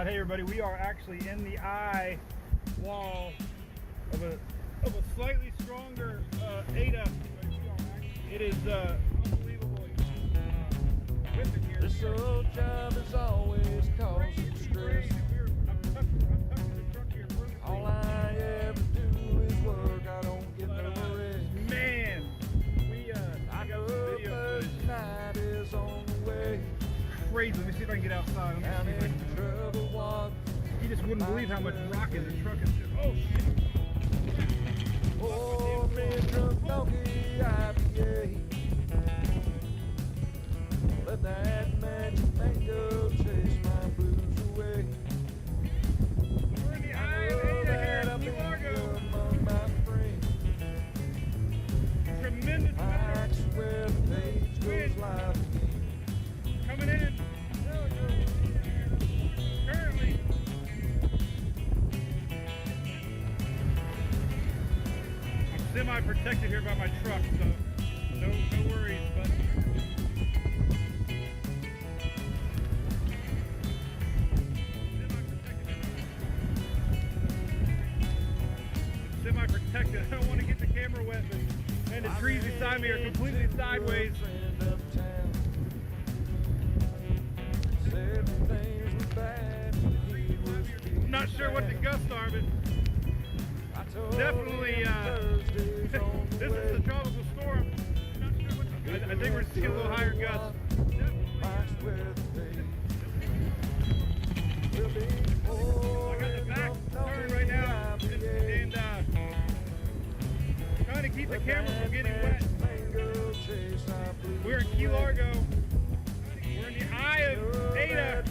Hey everybody, we are actually in the eye wall of a slightly stronger Ada. It is unbelievable. Whipping here. This old job is always causing stress. I'm tucking the truck here perfectly. All I ever do is work. I don't get no rest. Man, I got some video First night is on the way. crazy. Let me see if I can get outside. Down in trouble water. You just wouldn't believe how much rock in the truck is. Oh shit! Oh, man, drunk donkey IPA. Let that magic mango chase my blues away. We're in the eye of Ada here in Key Largo. Among my friends. Tremendous I amount swear the page goes live again. coming in. Currently, I'm semi-protected here by my truck, so no worries. But semi-protected. I don't want to get the camera wet, and the trees beside me are completely sideways. I'm not sure what the gusts are, but definitely this is a tropical storm. Not sure what I think we're seeing a little higher gusts. I got the back turned right now and trying to keep the camera from getting wet. We're in Key Largo. We're in the eye of Ada.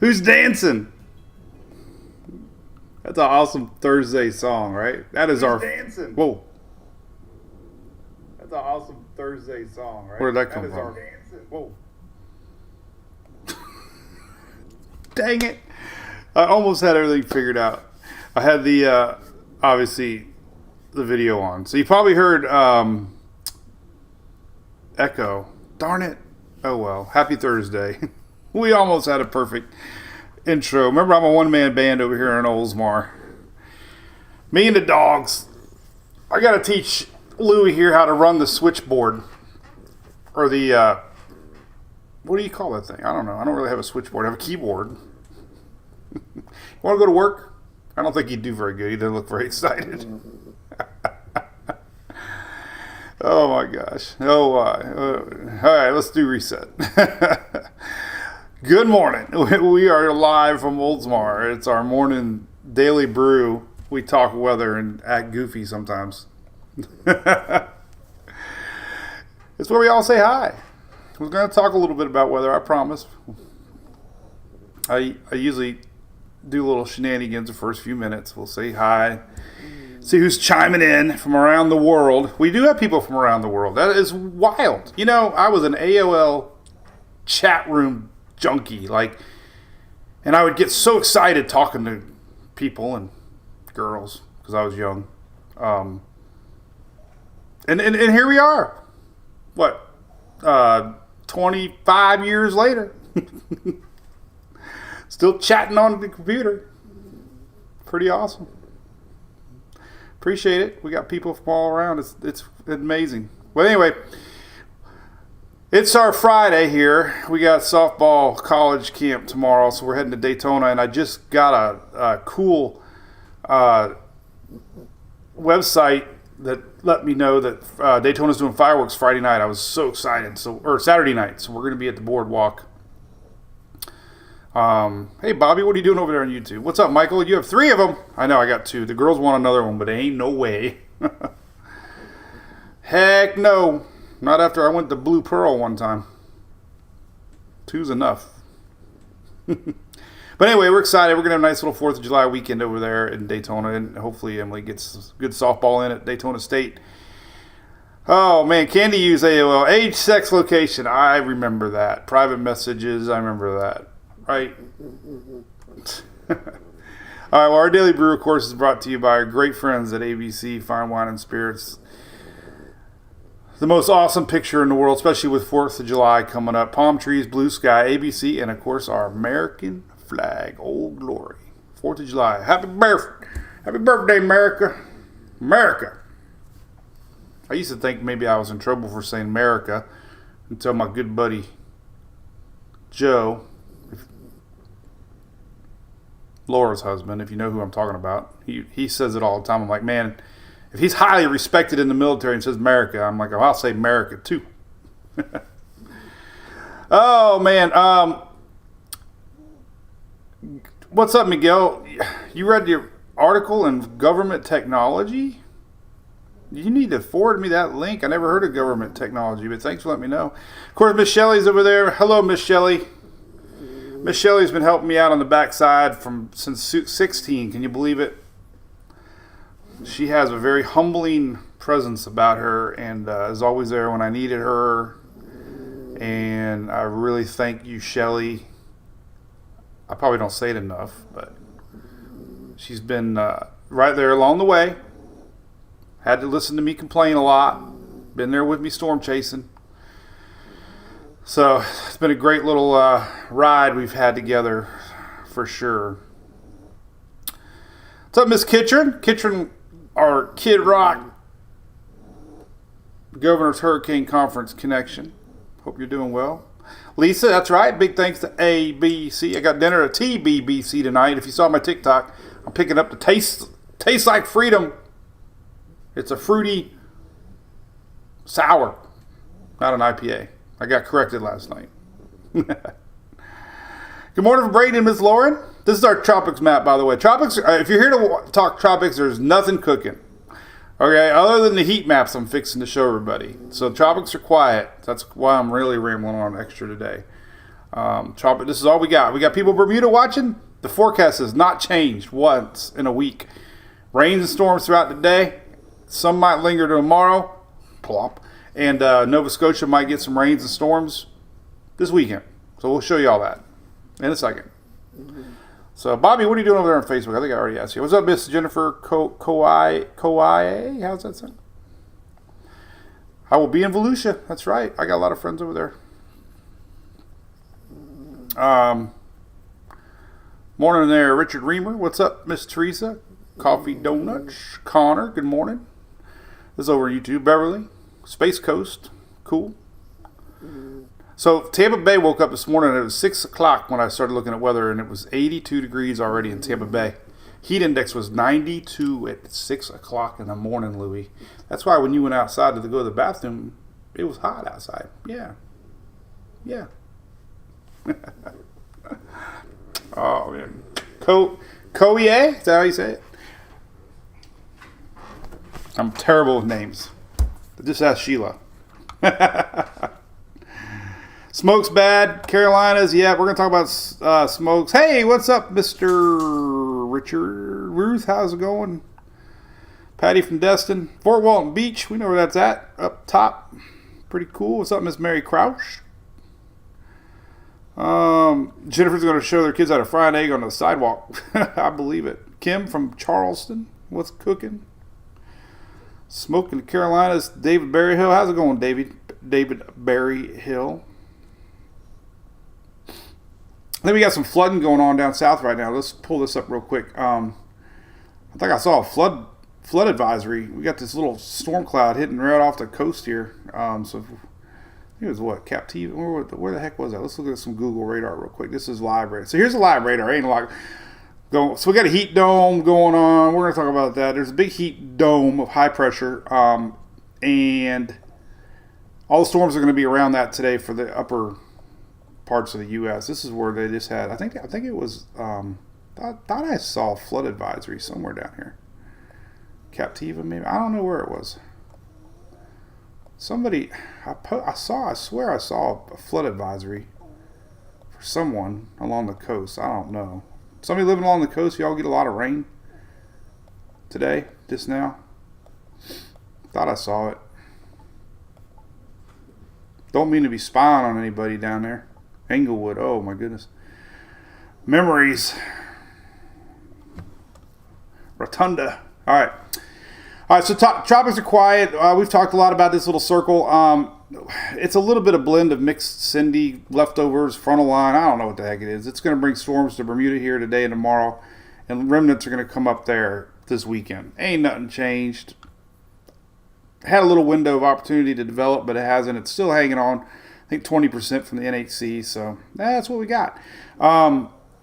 Who's dancing? That's an awesome Thursday song, right? That is our dancing. Whoa. That's an awesome Thursday song, right? Where did that come from? Whoa. Dang it. I almost had everything figured out. I had the obviously the video on. So you probably heard echo. Darn it. Oh well. Happy Thursday. We almost had a perfect intro. Remember, I'm a one-man band over here in Oldsmar. Me and the dogs. I got to teach Louie here how to run the switchboard. Or the, what do you call that thing? I don't know. I don't really have a switchboard. I have a keyboard. You want to go to work? I don't think he'd do very good. He doesn't look very excited. Oh, my gosh. Oh, all right, let's do reset. Good morning. We are live from Oldsmar. It's our morning daily brew. We talk weather and act goofy sometimes. It's where we all say hi. We're going to talk a little bit about weather, I promise. I usually do little shenanigans the first few minutes. We'll say hi, see who's chiming in from around the world. We do have people from around the world. That is wild. You know, I was an AOL chat room junkie, and I would get so excited talking to people and girls because I was young. And here we are. What? 25 years later. Still chatting on the computer. Pretty awesome. Appreciate it. We got people from all around. It's amazing. Well, anyway, it's our Friday here. We got softball college camp tomorrow, so we're heading to Daytona, and I just got a cool website that let me know that Daytona's doing fireworks Friday night. I was so excited. Or Saturday night, so we're going to be at the boardwalk. Hey, Bobby, what are you doing over there on YouTube? What's up, Michael? You have 3 of them. I know, I got 2. The girls want another one, but ain't no way. Heck no. Not after I went to Blue Pearl one time. 2's enough. But anyway, we're excited. We're going to have a nice little 4th of July weekend over there in Daytona. And hopefully Emily gets good softball in at Daytona State. Oh, man. Candy use AOL. Age, sex, location. I remember that. Private messages. I remember that. Right? All right. Well, our Daily Brew, of course, is brought to you by our great friends at ABC Fine Wine and Spirits. The most awesome picture in the world, especially with 4th of July coming up. Palm trees, blue sky, ABC, and, of course, our American flag. Old glory. 4th of July. Happy birthday, America. America. I used to think maybe I was in trouble for saying America until my good buddy Joe, Laura's husband, if you know who I'm talking about, he says it all the time. I'm like, man, if he's highly respected in the military and says America, I'm like, oh, I'll say America too. Oh, man. What's up, Miguel? You read your article in Government Technology? You need to forward me that link. I never heard of Government Technology, but thanks for letting me know. Of course, Miss Shelley's over there. Hello, Miss Shelley. Miss Shelley's been helping me out on the backside since 16. Can you believe it? She has a very humbling presence about her and is always there when I needed her. And I really thank you, Shelley. I probably don't say it enough, but she's been right there along the way. Had to listen to me complain a lot. Been there with me storm chasing. So it's been a great little ride we've had together for sure. What's up, Miss Kitchen? Kitchen, our Kid Rock Governor's Hurricane Conference connection. Hope you're doing well. Lisa, that's right. Big thanks to ABC. I got dinner at TBBC tonight. If you saw my TikTok, I'm picking up the Taste Like Freedom. It's a fruity sour, not an IPA. I got corrected last night. Good morning from Brady and Miss Lauren. This is our tropics map, by the way. Tropics. If you're here to talk tropics, there's nothing cooking. Okay, other than the heat maps I'm fixing to show everybody. So tropics are quiet. That's why I'm really rambling on extra today. This is all we got. We got people in Bermuda watching. The forecast has not changed once in a week. Rains and storms throughout the day. Some might linger to tomorrow. Plop. And Nova Scotia might get some rains and storms this weekend. So we'll show you all that in a second. So, Bobby, what are you doing over there on Facebook? I think I already asked you. What's up, Miss Jennifer Kawai? How's that sound? I will be in Volusia. That's right. I got a lot of friends over there. Morning there, Richard Reamer. What's up, Miss Teresa? Coffee Donuts. Connor, good morning. This is over YouTube. Beverly. Space Coast. Cool. So Tampa Bay woke up this morning and it was 6 o'clock when I started looking at weather and it was 82 degrees already in Tampa Bay. Heat index was 92 at 6 o'clock in the morning, Louis. That's why when you went outside to go to the bathroom, it was hot outside. Yeah. Yeah. Oh, man. Koye? Is that how you say it? I'm terrible with names. Just ask Sheila. Smokes bad. Carolinas, yeah, we're going to talk about smokes. Hey, what's up, Mr. Richard? Ruth, how's it going? Patty from Destin. Fort Walton Beach, we know where that's at. Up top. Pretty cool. What's up, Miss Mary Crouch? Jennifer's going to show their kids how to fry an egg on the sidewalk. I believe it. Kim from Charleston. What's cooking? Smoking the Carolinas. David Berryhill. How's it going, David? David Berryhill. Then we got some flooding going on down south right now. Let's pull this up real quick. I think I saw a flood advisory. We got this little storm cloud hitting right off the coast here. So I think it was what, Captiva? Where the heck was that? Let's look at some Google radar real quick. This is live radar. So here's a live radar. Ain't like going. So we got a heat dome going on. We're gonna talk about that. There's a big heat dome of high pressure, and all the storms are going to be around that today for the upper parts of the U.S. This is where they just had. I think it was. Thought I saw a flood advisory somewhere down here. Captiva, maybe. I don't know where it was. Somebody, I swear I saw a flood advisory for someone along the coast. I don't know. Somebody living along the coast, y'all get a lot of rain today, just now. Thought I saw it. Don't mean to be spying on anybody down there. Englewood, oh my goodness. Memories. Rotunda. All right. All right, so tropics are quiet. We've talked a lot about this little circle. It's a little bit of blend of mixed Cindy, leftovers, frontal line. I don't know what the heck it is. It's going to bring storms to Bermuda here today and tomorrow, and remnants are going to come up there this weekend. Ain't nothing changed. Had a little window of opportunity to develop, but it hasn't. It's still hanging on. I think 20% from the NHC, so that's what we got.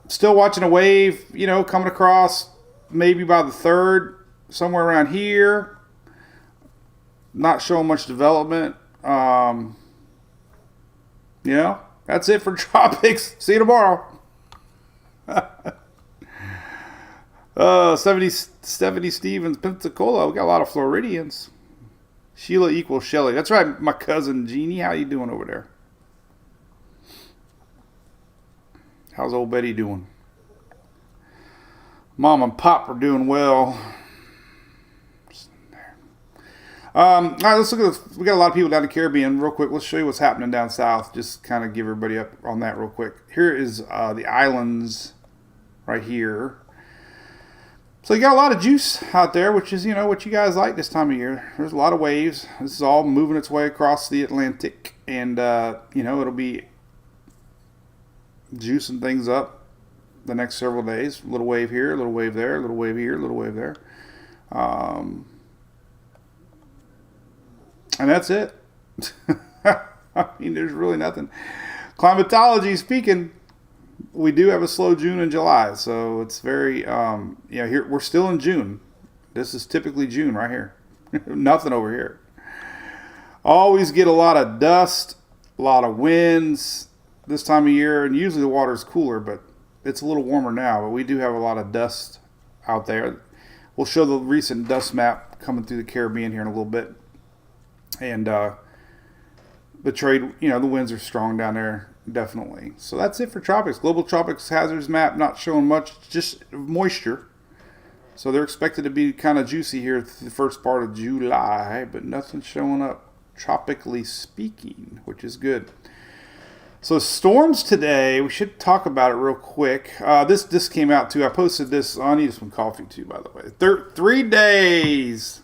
Still watching a wave, coming across maybe by the 3rd, somewhere around here. Not showing much development. That's it for tropics. See you tomorrow. 70 Stevens, Pensacola. We got a lot of Floridians. Sheila equals Shelly. That's right, my cousin Jeannie. How you doing over there? How's old Betty doing? Mom and Pop are doing well. All right, let's look at this. We got a lot of people down in the Caribbean. Real quick, let's show you what's happening down south. Just kind of give everybody up on that real quick. Here is the islands right here. So you got a lot of juice out there, which is, what you guys like this time of year. There's a lot of waves. This is all moving its way across the Atlantic. And, it'll be juicing things up the next several days. A little wave here, a little wave there, a little wave here, a little wave there. And that's it. I mean, there's really nothing. Climatology speaking, we do have a slow June and July, so it's very, here we're still in June. This is typically June right here. Nothing over here. Always get a lot of dust, a lot of winds this time of year, and usually the water is cooler, but it's a little warmer now, but we do have a lot of dust out there. We'll show the recent dust map coming through the Caribbean here in a little bit. And the trade, the winds are strong down there, definitely. So that's it for tropics. Global tropics hazards map not showing much, just moisture. So they're expected to be kind of juicy here the first part of July, but nothing showing up tropically speaking, which is good. So storms today, we should talk about it real quick. This came out too. I posted this. I need some coffee too, by the way. 3 days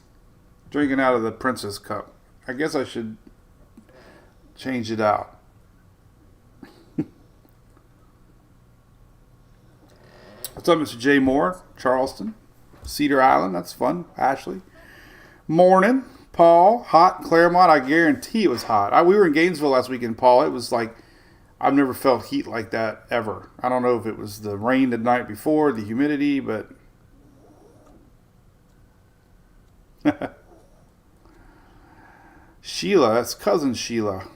drinking out of the Princess Cup. I guess I should change it out. What's up, Mr. J. Moore? Charleston. Cedar Island. That's fun. Ashley. Morning. Paul. Hot. Claremont. I guarantee it was hot. We were in Gainesville last weekend, Paul. It was like, I've never felt heat like that ever. I don't know if it was the rain the night before, the humidity, but... Sheila, that's cousin Sheila.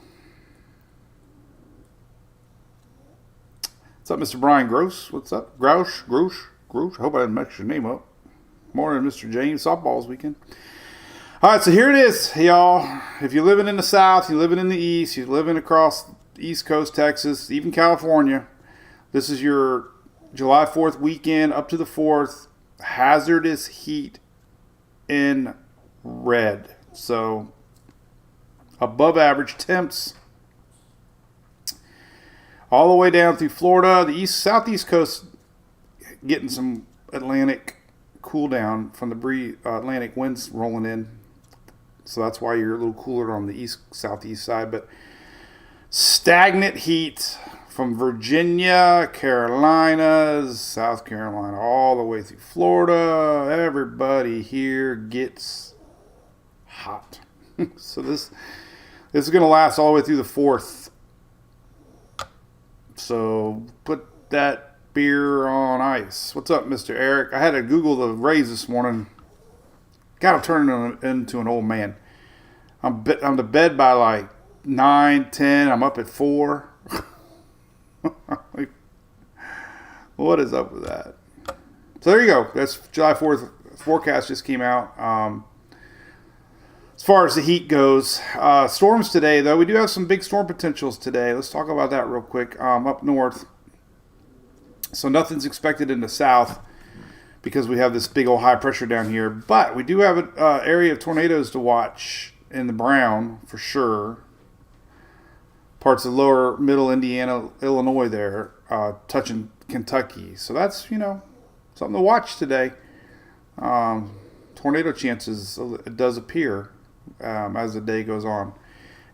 What's up, Mr. Brian Gross? What's up? Grouch. I hope I didn't mess your name up. Morning, Mr. James. Softballs weekend. All right, so here it is, y'all. If you're living in the South, you're living in the East, you're living across the East Coast, Texas, even California, this is your July 4th weekend up to the 4th. Hazardous heat in red. So... above average temps all the way down through Florida, the southeast coast getting some Atlantic cool down from the Atlantic winds rolling in. So that's why you're a little cooler on the southeast side. But stagnant heat from Virginia, Carolinas, South Carolina, all the way through Florida. Everybody here gets hot. So this is going to last all the way through the 4th. So put that beer on ice. What's up, Mr. Eric? I had to Google the Rays this morning. Got to turn into an old man. I'm to bed by like 9, 10. I'm up at 4. What is up with that? So there you go. That's July 4th. Forecast just came out. as far as the heat goes. Storms today, though. We do have some big storm potentials today. Let's talk about that real quick. Up north. So nothing's expected in the south because we have this big old high pressure down here. But we do have an area of tornadoes to watch in the Brown for sure. Parts of lower middle Indiana, Illinois there, touching Kentucky. So that's, something to watch today. Tornado chances, it does appear as the day goes on.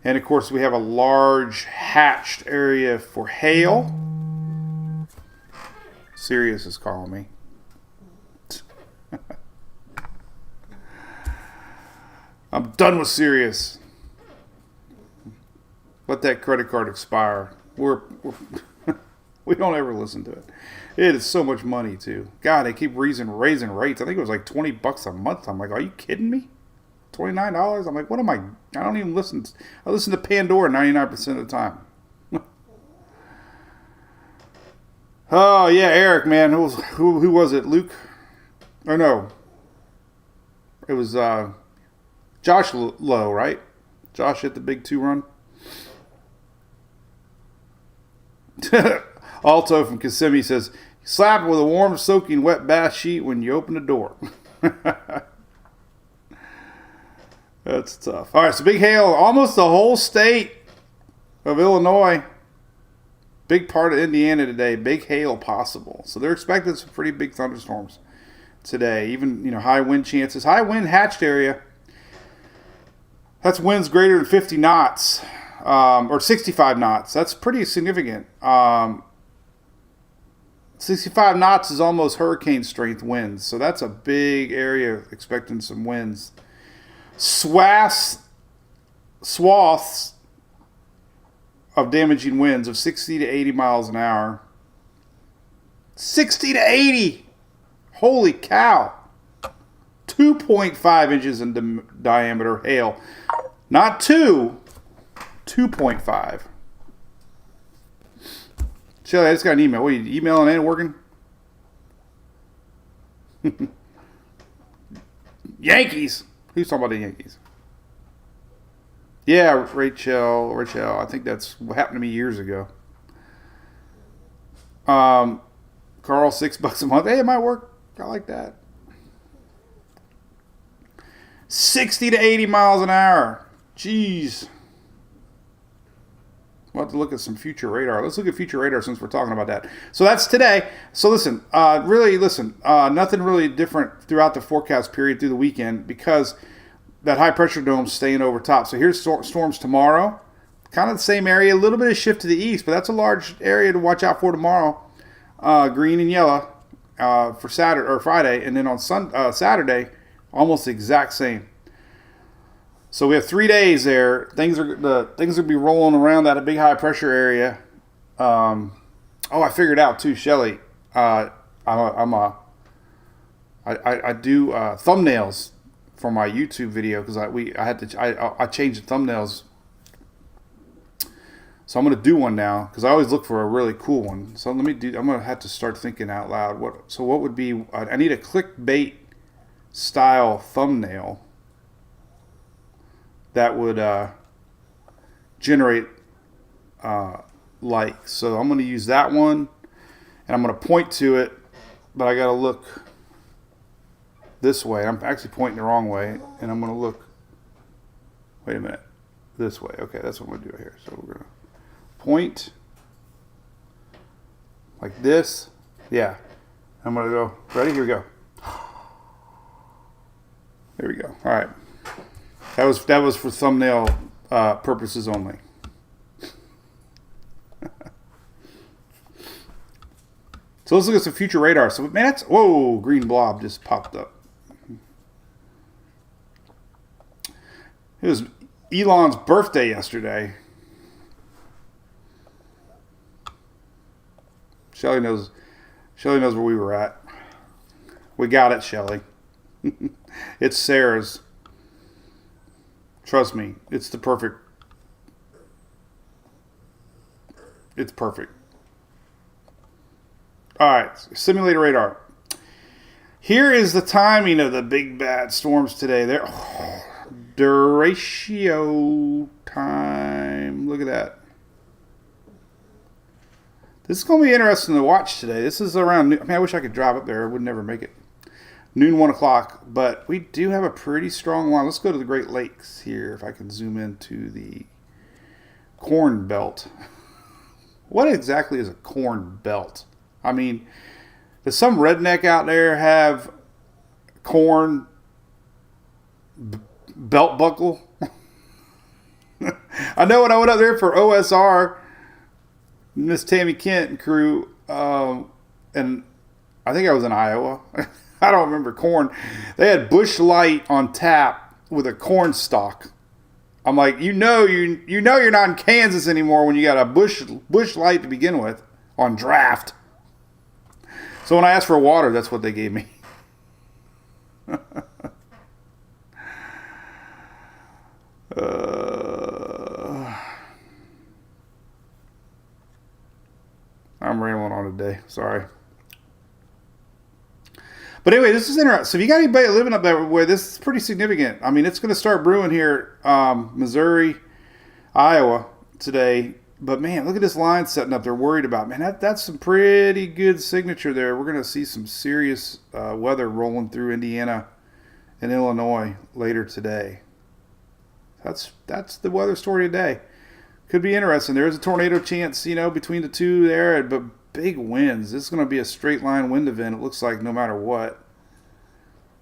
And of course we have a large hatched area for hail. Sirius is calling me. I'm done with Sirius. Let that credit card expire. We don't ever listen to it. It is so much money too. God, they keep raising rates. I think it was like $20 a month. I'm like, are you kidding me? $29? I'm like, what am I? I don't even listen. I listen to Pandora 99% of the time. Oh yeah, Eric, man. Who was it? Luke? Or no? It was Josh Lowe, right? Josh hit the big 2-run. Alto from Kissimmee says, slap it with a warm, soaking, wet bath sheet when you open the door. That's tough. All right, so big hail. Almost the whole state of Illinois. Big part of Indiana today. Big hail possible. So they're expecting some pretty big thunderstorms today. Even, high wind chances. High wind hatched area. That's winds greater than 50 knots. Or 65 knots. That's pretty significant. 65 knots is almost hurricane strength winds. So that's a big area expecting some winds. Swaths of damaging winds of 60 to 80 miles an hour. 60 to 80! Holy cow! 2.5 inches in diameter hail. Not 2.5. Shelly, I just got an email. What are you emailing and working? Yankees. Who's talking about the Yankees? Yeah, Rachel. I think that's what happened to me years ago. Carl, $6 a month. Hey, it might work. I like that. 60 to 80 miles an hour. Jeez. We'll have to look at some future radar. Let's look at future radar since we're talking about that. So that's today. So listen, nothing really different throughout the forecast period through the weekend because that high pressure dome's staying over top. So here's storms tomorrow. Kind of the same area, a little bit of shift to the east, but that's a large area to watch out for tomorrow. Green and yellow for Saturday or Friday, and then on Saturday, almost the exact same. So we have 3 days there. Things will be rolling around that big high pressure area. I figured out too, Shelly. I do thumbnails for my YouTube video because I changed the thumbnails. So I'm gonna do one now because I always look for a really cool one. So I'm gonna have to start thinking out loud. What would be? I need a clickbait style thumbnail that would generate likes. So I'm going to use that one, and I'm going to point to it, but I got to look this way. I'm actually pointing the wrong way, and I'm going to look, wait a minute, this way. Okay, that's what I'm going to do right here. So we're going to point like this. Yeah. I'm going to go, ready? Here we go. There we go. All right. That was for thumbnail purposes only. So let's look at some future radar. So man, whoa, green blob just popped up. It was Elon's birthday yesterday. Shelly knows where we were at. We got it, Shelly. It's Sarah's. Trust me, it's perfect. It's perfect. All right, simulator radar. Here is the timing of the big bad storms today. Derecho time. Look at that. This is going to be interesting to watch today. This is around noon. I mean, I wish I could drive up there. I would never make it. Noon, 1 o'clock. But we do have a pretty strong line. Let's go to the Great Lakes here. If I can zoom into the Corn Belt. What exactly is a corn belt? I mean, does some redneck out there have corn belt buckle? I know when I went up there for OSR, Miss Tammy Kent and crew, and I think I was in Iowa. I don't remember corn. They had Bush Light on tap with a corn stalk. I'm like, you know you're not in Kansas anymore when you got a Bush Light to begin with on draft. So when I asked for water, that's what they gave me. I'm rambling on today. Sorry. But anyway, this is interesting. So if you got anybody living up there where this is pretty significant. I mean, it's going to start brewing here, Missouri, Iowa today. But man, look at this line setting up. They're worried about. Man, that's some pretty good signature there. We're going to see some serious weather rolling through Indiana and Illinois later today. That's the weather story today. Could be interesting. There is a tornado chance, between the two there, but big winds. This is going to be a straight line wind event, it looks like, no matter what.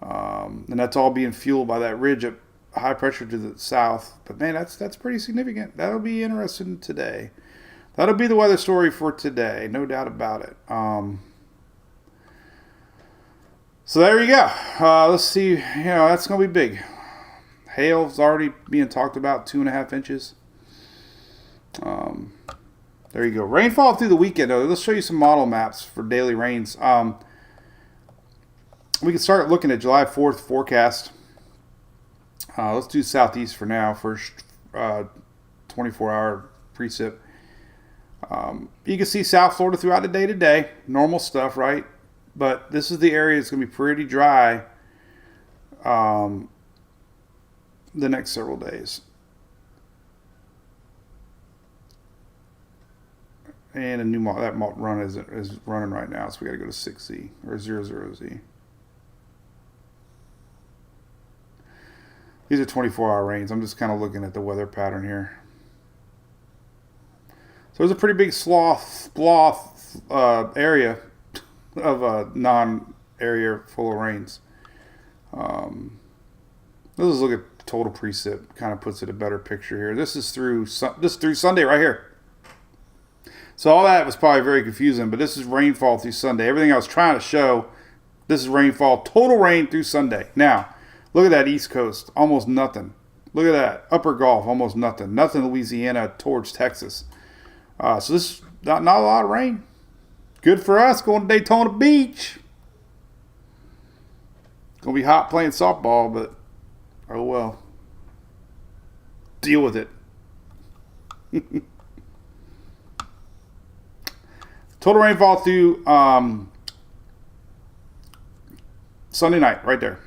And that's all being fueled by that ridge of high pressure to the south. But man, that's pretty significant. That'll be interesting today. That'll be the weather story for today, no doubt about it. So there you go. Let's see. That's going to be big. Hail's already being talked about, 2.5 inches. There you go. Rainfall through the weekend, though. Let's show you some model maps for daily rains. We can start looking at July 4th forecast. Let's do southeast for now. First 24-hour precip. You can see South Florida throughout the day today. Normal stuff, right? But this is the area that's going to be pretty dry the next several days. And a new that run is running right now, so we got to go to 6Z or 00Z. These are 24-hour rains. I'm just kind of looking at the weather pattern here. So there's a pretty big sloth area of a non-area full of rains. Let's just look at total precip. Kind of puts it a better picture here. This is through Sunday right here. So all that was probably very confusing, but this is rainfall through Sunday. Everything I was trying to show, this is rainfall, total rain through Sunday. Now, look at that East Coast, almost nothing. Look at that Upper Gulf, almost nothing. Nothing Louisiana towards Texas. So this is not a lot of rain. Good for us going to Daytona Beach. Gonna be hot playing softball, but oh well. Deal with it. Total rainfall through Sunday night, right there.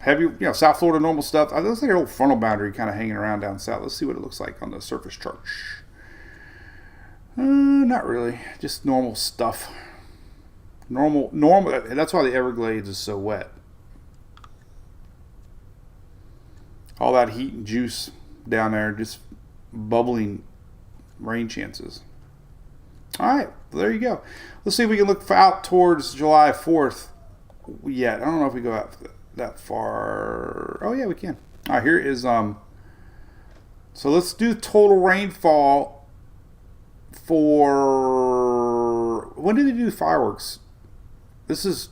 Heavy, South Florida normal stuff. It looks like an old frontal boundary kind of hanging around down south. Let's see what it looks like on the surface chart. Not really, just normal stuff. Normal. That's why the Everglades is so wet. All that heat and juice down there, just bubbling rain chances. All right, there you go. Let's see if we can look out towards July 4th yet. I don't know if we go out that far. Oh, yeah, we can. All right, here is, so let's do total rainfall for, when did they do fireworks? This is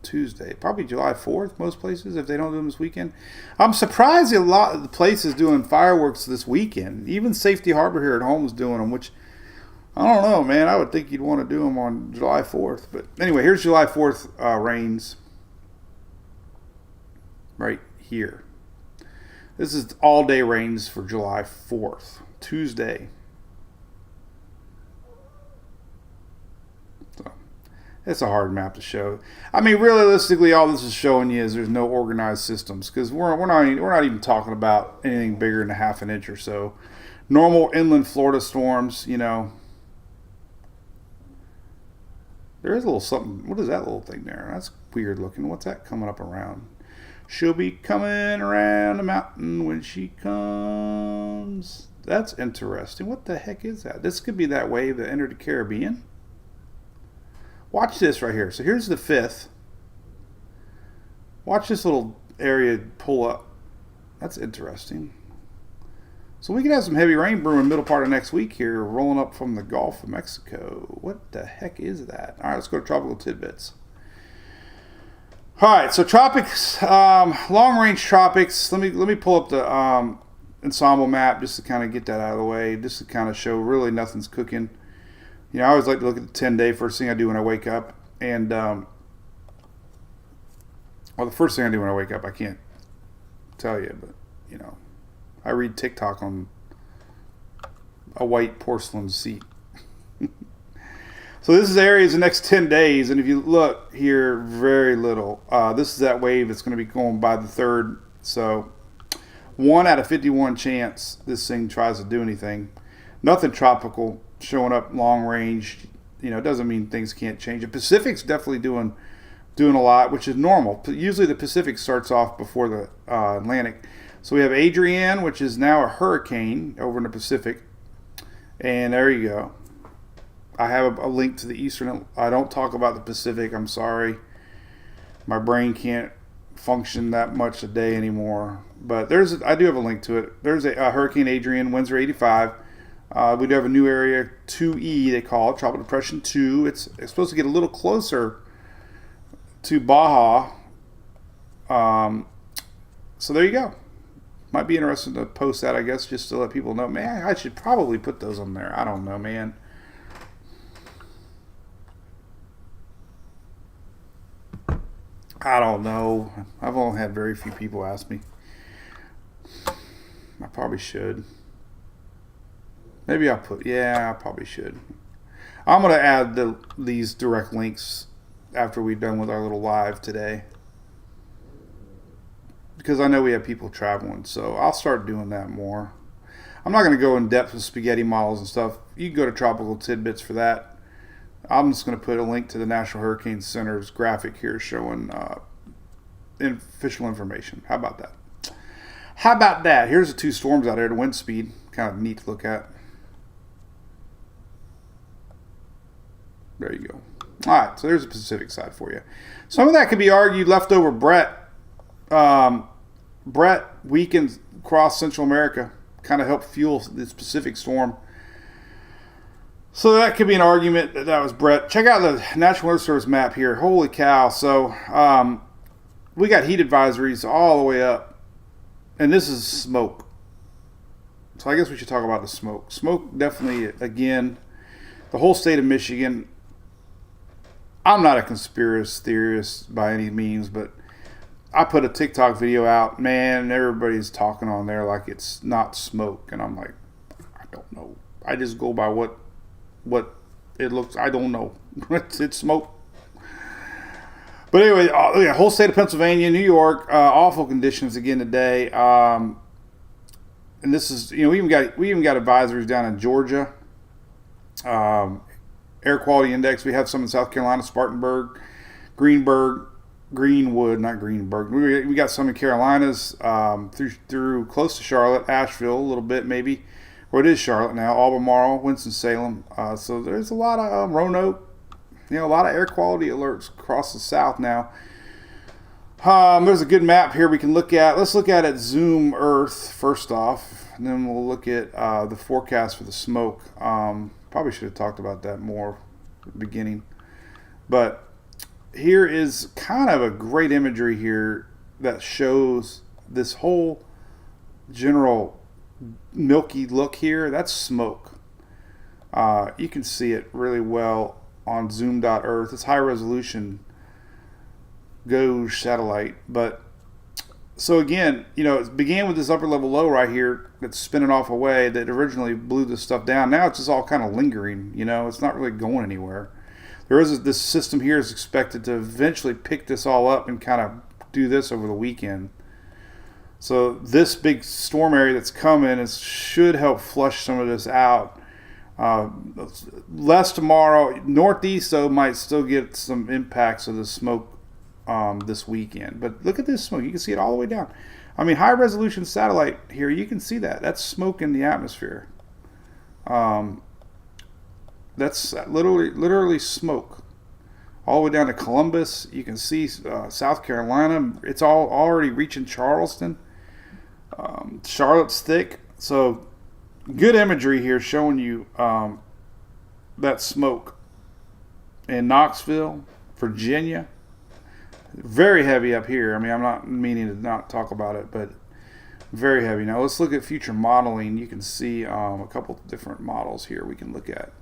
Tuesday, probably July 4th, most places, if they don't do them this weekend. I'm surprised a lot of the places doing fireworks this weekend. Even Safety Harbor here at home is doing them, which I don't know, man. I would think you'd want to do them on July 4th. But anyway, here's July 4th rains right here. This is all-day rains for July 4th, Tuesday. So, It's a hard map to show. I mean, realistically, all this is showing you is there's no organized systems because we're not even talking about anything bigger than a half an inch or so. Normal inland Florida storms, you know. There is a little something. What is that little thing there? That's weird looking. What's that coming up around? She'll be coming around the mountain when she comes. That's interesting. What the heck is that? This could be that wave that entered the Caribbean. Watch this right here. So here's the 5th. Watch this little area pull up. That's interesting. So we could have some heavy rain brewing middle part of next week here, rolling up from the Gulf of Mexico. What the heck is that? All right, let's go to tropical tidbits. All right, so tropics, long range tropics. Let me pull up the ensemble map just to kind of get that out of the way, just to kind of show really nothing's cooking. You know, I always like to look at the 10-day first thing I do when I wake up. And, well, the first thing I do when I wake up, I can't tell you, but, you know, I read TikTok on a white porcelain seat. So this is areas the next 10 days. And if you look here, very little. This is that wave that's going to be going by the 3rd. So 1 out of 51 chance this thing tries to do anything. Nothing tropical showing up long range. You know, it doesn't mean things can't change. The Pacific's definitely doing a lot, which is normal. Usually the Pacific starts off before the Atlantic. So we have Adrienne, which is now a hurricane over in the Pacific. And there you go. I have a link to the Eastern. I don't talk about the Pacific. I'm sorry. My brain can't function that much a day anymore. But I do have a link to it. There's a Hurricane Adrienne, winds are 85. We do have a new area, 2E, they call it, Tropical Depression 2. It's supposed to get a little closer to Baja. So there you go. Might be interesting to post that, I guess, just to let people know. Man, I should probably put those on there. I don't know, man. I don't know. I've only had very few people ask me. I probably should. Maybe I probably should. I'm going to add these direct links after we're done with our little live today. Because I know we have people traveling, so I'll start doing that more. I'm not going to go in depth with spaghetti models and stuff. You can go to Tropical Tidbits for that. I'm just going to put a link to the National Hurricane Center's graphic here showing official information. How about that? Here's the 2 storms out there, the wind speed. Kind of neat to look at. There you go. All right, so there's the Pacific side for you. Some of that could be argued leftover Brett. Brett weakened across Central America, kind of helped fuel this Pacific storm. So that could be an argument that was Brett. Check out the National Weather Service map here. Holy cow. So we got heat advisories all the way up. And this is smoke. So I guess we should talk about the smoke. Smoke definitely, again, the whole state of Michigan. I'm not a conspiracy theorist by any means, but I put a TikTok video out. Man, everybody's talking on there like it's not smoke. And I'm like, I don't know. I just go by what it looks. I don't know. It's smoke. But anyway, whole state of Pennsylvania, New York, awful conditions again today. And this is, we even got advisories down in Georgia. Air quality index. We have some in South Carolina, Spartanburg, Greenwood, not Greenberg. We got some in Carolinas, through close to Charlotte, Asheville, a little bit maybe. Well, it is Charlotte now, Albemarle, Winston-Salem. So there's a lot of Roanoke, a lot of air quality alerts across the South now. There's a good map here we can look at. Let's look at it Zoom Earth first off, and then we'll look at the forecast for the smoke. Probably should have talked about that more at the beginning. But here is kind of a great imagery here that shows this whole general milky look here. That's smoke. You can see it really well on zoom.earth. It's high resolution gauge satellite. But so again, it began with this upper level low right here that's spinning off away that originally blew this stuff down. Now it's just all kind of lingering, it's not really going anywhere. This system here is expected to eventually pick this all up and kind of do this over the weekend. So this big storm area that's coming should help flush some of this out. Less tomorrow. Northeast, though, might still get some impacts of the smoke this weekend. But look at this smoke. You can see it all the way down. I mean, high resolution satellite here, you can see that. That's smoke in the atmosphere. That's literally smoke. All the way down to Columbus. You can see South Carolina. It's all already reaching Charleston. Charlotte's thick. So good imagery here showing you that smoke in Knoxville, Virginia. Very heavy up here. I mean, I'm not meaning to not talk about it, but very heavy. Now let's look at future modeling. You can see a couple different models here we can look at.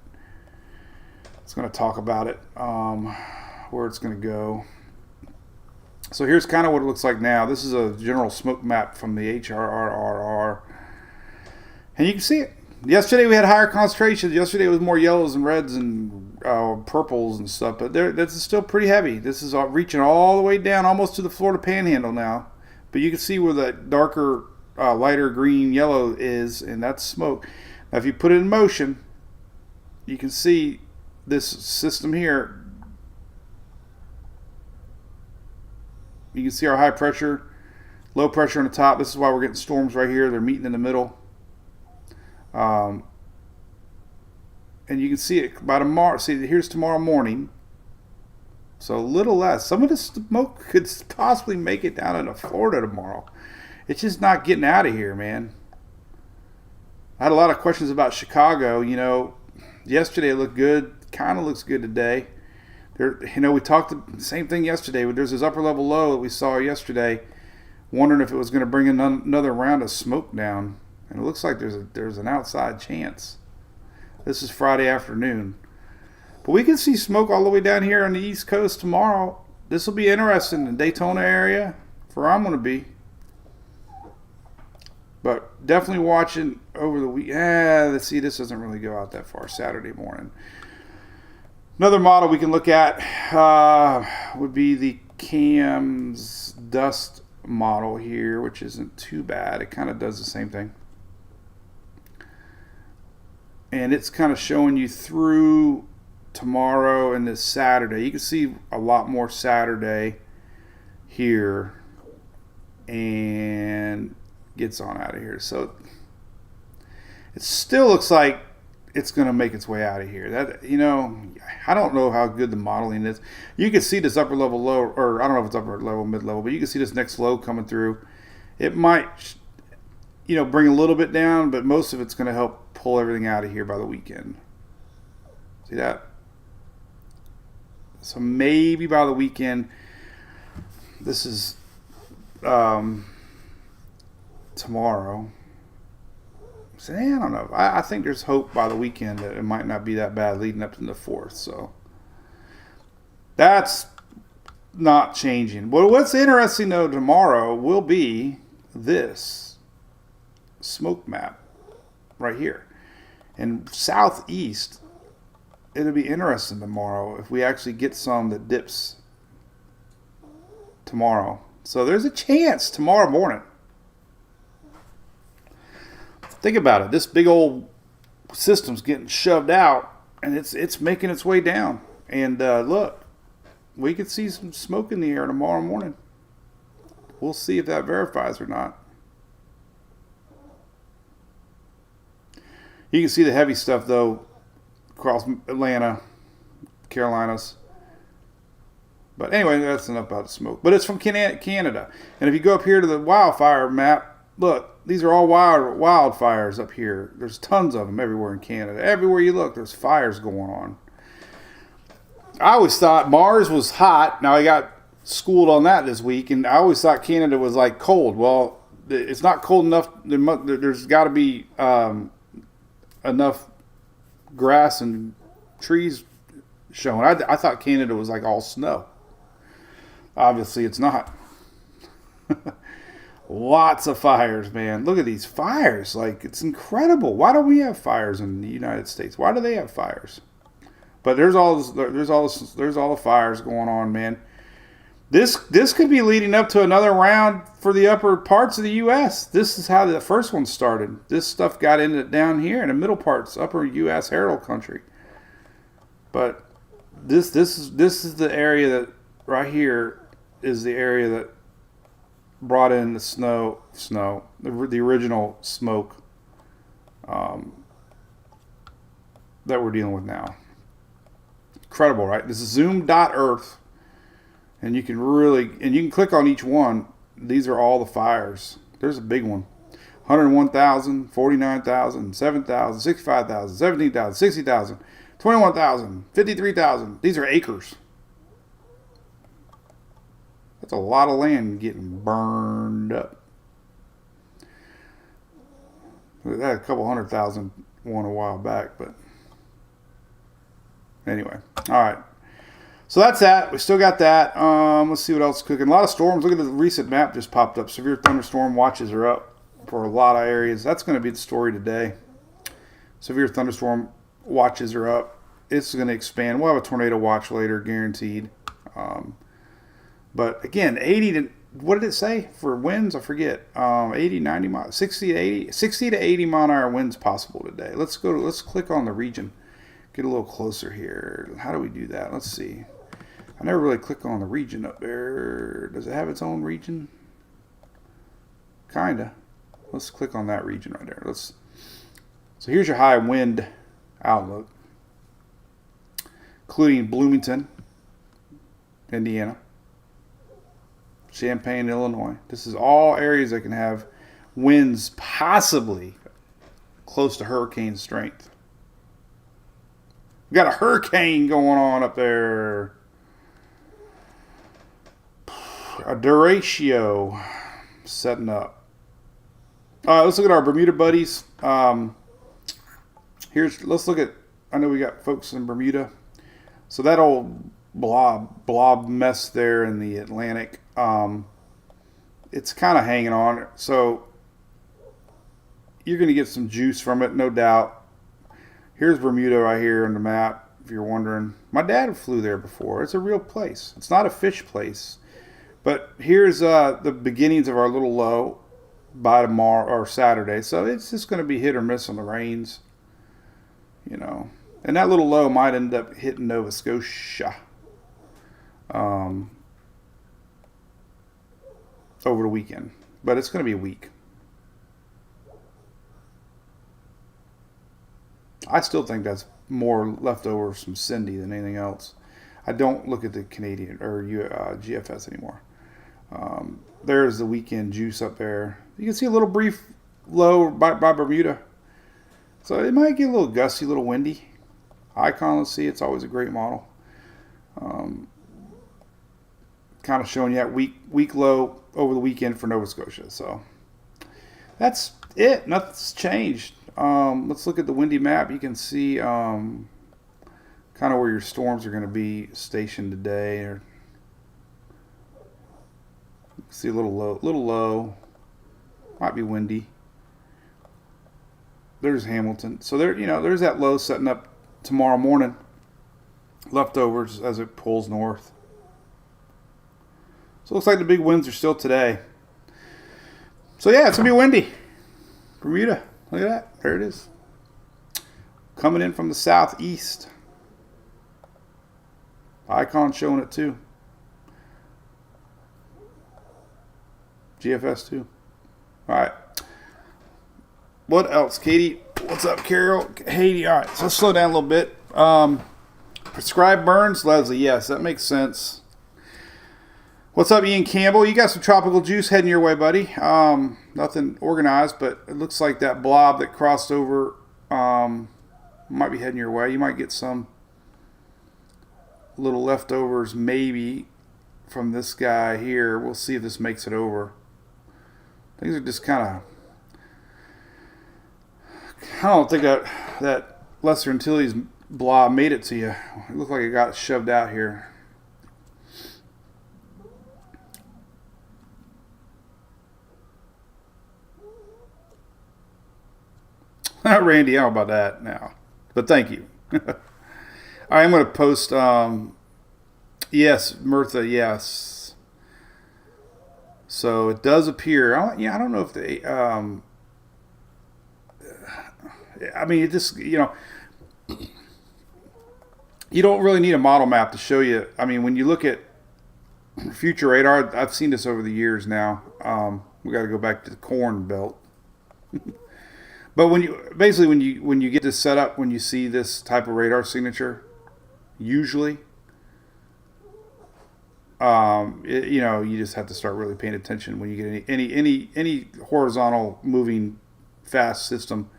It's going to talk about it, where it's going to go. So here's kind of what it looks like now. This is a general smoke map from the HRRR. And you can see it. Yesterday we had higher concentrations. Yesterday it was more yellows and reds and purples and stuff. But this is still pretty heavy. This is reaching all the way down almost to the Florida Panhandle now. But you can see where that darker, lighter green, yellow is, and that's smoke. Now if you put it in motion, you can see this system here. You can see our high pressure, low pressure on the top. This is why we're getting storms right here. They're meeting in the middle. And you can see it by tomorrow. See, here's tomorrow morning. So a little less. Some of the smoke could possibly make it down into Florida tomorrow. It's just not getting out of here, man. I had a lot of questions about Chicago. You know, yesterday it looked good. Kind of looks good today. We talked the same thing yesterday. There's this upper level low that we saw yesterday, wondering if it was going to bring another round of smoke down. And it looks like there's an outside chance. This is Friday afternoon. But we can see smoke all the way down here on the East Coast tomorrow. This will be interesting in the Daytona area, for where I'm going to be. But definitely watching over the week. Let's see, this doesn't really go out that far. Saturday morning. Another model we can look at would be the CAMS dust model here, which isn't too bad. It kind of does the same thing. And it's kind of showing you through tomorrow and this Saturday. You can see a lot more Saturday here and gets on out of here. So it still looks like it's going to make its way out of here. That, I don't know how good the modeling is. You can see this upper level low, or I don't know if it's upper level, mid level, but you can see this next low coming through. It might, bring a little bit down, but most of it's going to help pull everything out of here by the weekend. See that? So maybe by the weekend, this is tomorrow. So, I don't know. I think there's hope by the weekend that it might not be that bad leading up to the 4th. So that's not changing. Well, what's interesting, though, tomorrow will be this smoke map right here. And southeast, it'll be interesting tomorrow if we actually get some that dips tomorrow. So there's a chance tomorrow morning. Think about it. This big old system's getting shoved out, and it's making its way down. And look, we could see some smoke in the air tomorrow morning. We'll see if that verifies or not. You can see the heavy stuff, though, across Atlanta, Carolinas. But anyway, that's enough about the smoke. But it's from Canada. And if you go up here to the wildfire map, look, these are all wildfires up here. There's tons of them everywhere in Canada. Everywhere you look, there's fires going on. I always thought Mars was hot. Now I got schooled on that this week, and I always thought Canada was like cold. Well, it's not cold enough. There's got to be enough grass and trees showing. I thought Canada was like all snow. Obviously, it's not. Lots of fires, man. Look at these fires. Like, it's incredible. Why don't we have fires in the United States? Why do they have fires? But there's all the fires going on, man. This could be leading up to another round for the upper parts of the U.S. This is how the first one started. This stuff got into down here in the middle parts, upper U.S. Herald country. But this is the area that right here is the area that brought in the the original smoke that we're dealing with now. Incredible, right? This is zoom.earth, and you can click on each one. These are all the fires. There's a big one. 101,000, 49,000, 7,000, 65,000, 17,000, 60,000, 21,000, 53,000. These are acres. That's a lot of land getting burned up. We had a couple 100,000 one a while back, but anyway. All right. So that's that. We still got that. Let's see what else is cooking. A lot of storms. Look at the recent map just popped up. Severe thunderstorm watches are up for a lot of areas. That's going to be the story today. Severe thunderstorm watches are up. It's going to expand. We'll have a tornado watch later, guaranteed. But again, 80 to, what did it say for winds? I forget. 80, 90 miles, 60 to 80 mile an hour winds possible today. Let's click on the region. Get a little closer here. How do we do that? Let's see. I never really click on the region up there. Does it have its own region? Kinda. Let's click on that region right there. So here's your high wind outlook, including Bloomington, Indiana, Champaign, Illinois. This is all areas that can have winds possibly close to hurricane strength. We got a hurricane going on up there. A derecho setting up. Let's look at our Bermuda buddies. Let's look at, I know we got folks in Bermuda. So that old blob mess there in the Atlantic, it's kind of hanging on. So you're going to get some juice from it, no doubt. Here's Bermuda right here on the map, if you're wondering. My dad flew there before. It's a real place. It's not a fish place. But here's the beginnings of our little low by tomorrow or Saturday. So it's just going to be hit or miss on the rains. You know. And that little low might end up hitting Nova Scotia over the weekend. But it's going to be weak. I still think that's more leftover from Cindy than anything else. I don't look at the Canadian or GFS anymore. There's the weekend juice up there. You can see a little brief low by Bermuda. So it might get a little gusty, a little windy. Icon, let's see. It's always a great model. Kind of showing you that weak low over the weekend for Nova Scotia. So that's it. Nothing's changed. Let's look at the windy map. You can see kind of where your storms are going to be stationed today. Or see a little low. Might be windy. There's Hamilton. So there's that low setting up tomorrow morning. Leftovers as it pulls north. So it looks like the big winds are still today. So yeah, it's gonna be windy. Bermuda. Look at that. There it is. Coming in from the southeast. Icon showing it too. GFS too. All right. What else, Katie? What's up, Carol? Haiti. All right. So let's slow down a little bit. Prescribed burns, Leslie. Yes, that makes sense. What's up, Ian Campbell? You got some tropical juice heading your way, buddy. Nothing organized, but it looks like that blob that crossed over might be heading your way. You might get some little leftovers, maybe, from this guy here. We'll see if this makes it over. Things are just kind of... I don't think that Lesser Antilles blob made it to you. It looked like it got shoved out here. Randy, how about that now? But thank you. I am going to post. Yes, Mirtha. Yes. So it does appear. I don't know if they. I mean, it just you don't really need a model map to show you. I mean, when you look at future radar, I've seen this over the years now. We got to go back to the corn belt. But when you get this set up, when you see this type of radar signature, usually, you just have to start really paying attention when you get any horizontal moving fast system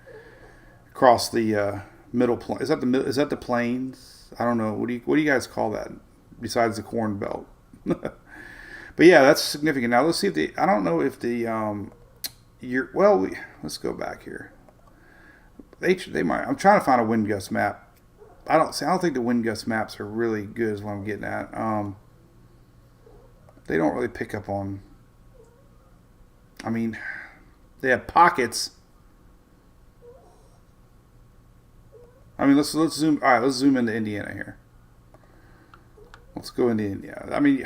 across the middle plane. Is that the plains? I don't know. What do you guys call that besides the corn belt? But yeah, that's significant. Now let's see if I don't know if let's go back here. They might. I'm trying to find a wind gust map. I don't think the wind gust maps are really good. Is what I'm getting at. They don't really pick up on. I mean, they have pockets. I mean, let's zoom. All right, let's zoom into Indiana here. Let's go into Indiana. I mean,